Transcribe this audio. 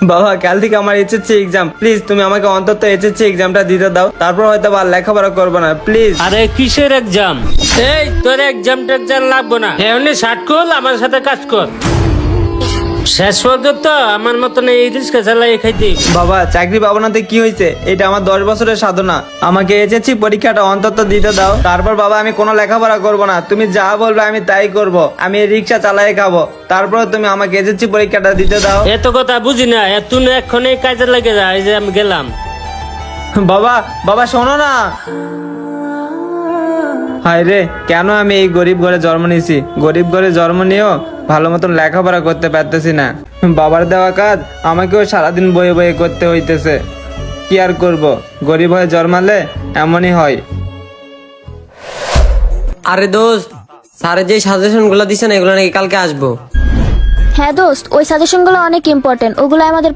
বাবা কাল থেকে আমার এসএসসি এক্সাম, প্লিজ তুমি আমাকে অন্তত এসএসসি এক্সামটা দিতে দাও, তারপর হয়তো আর লেখাপড়া করবো না, প্লিজ। আরে কিসের এক্সাম? এই তোর এক্সাম টেক্সাম লাগবো না, এমনি শার্ট খুল আমার সাথে কাজ কর। শেষ পর্যন্ত আমার মতন এই রিস্কা চালাই খাইতে। বাবা চাকরি পাবো না তো কি হয়েছে, এটা আমার 10 বছরের সাধনা, আমাকে এসএসসি পরীক্ষাটা অন্তত দিতে দাও, তারপর বাবা আমি কোনো লেখাপড়া করব না, তুমি যা বলবে আমি তাই করব, আমি রিক্সা চালাই খাবো, তারপর তুমি আমাকে এসএসসি পরীক্ষাটা দিতে দাও। এত কথা বুঝি না, তুই এখন এই কাজে লাগে যা, এই যে আমি গেলাম। বাবা বাবা শোনো না। হায় রে, কেন আমি এই গরিব ঘরে জন্ম নিয়েছি, গরিব ঘরে জন্ম নিয়েও ভালো মতন লেখাপড়া করতে পারতেছি না, বাবার দেওয়া কাজ আমাকেও সারাদিন বয়ে বয়ে করতে হইতেছে, কি আর করব, গরিব হয়ে জন্মালে এমনই হয়। আরে দোস্ত, স্যারের যে সাজেশন গুলো দিছে না এগুলো নাকি কালকে আসবো। হ্যাঁ দোস্ত, ওই সাজেশনগুলো অনেক ইম্পর্টেন্ট, ওগুলো আমাদের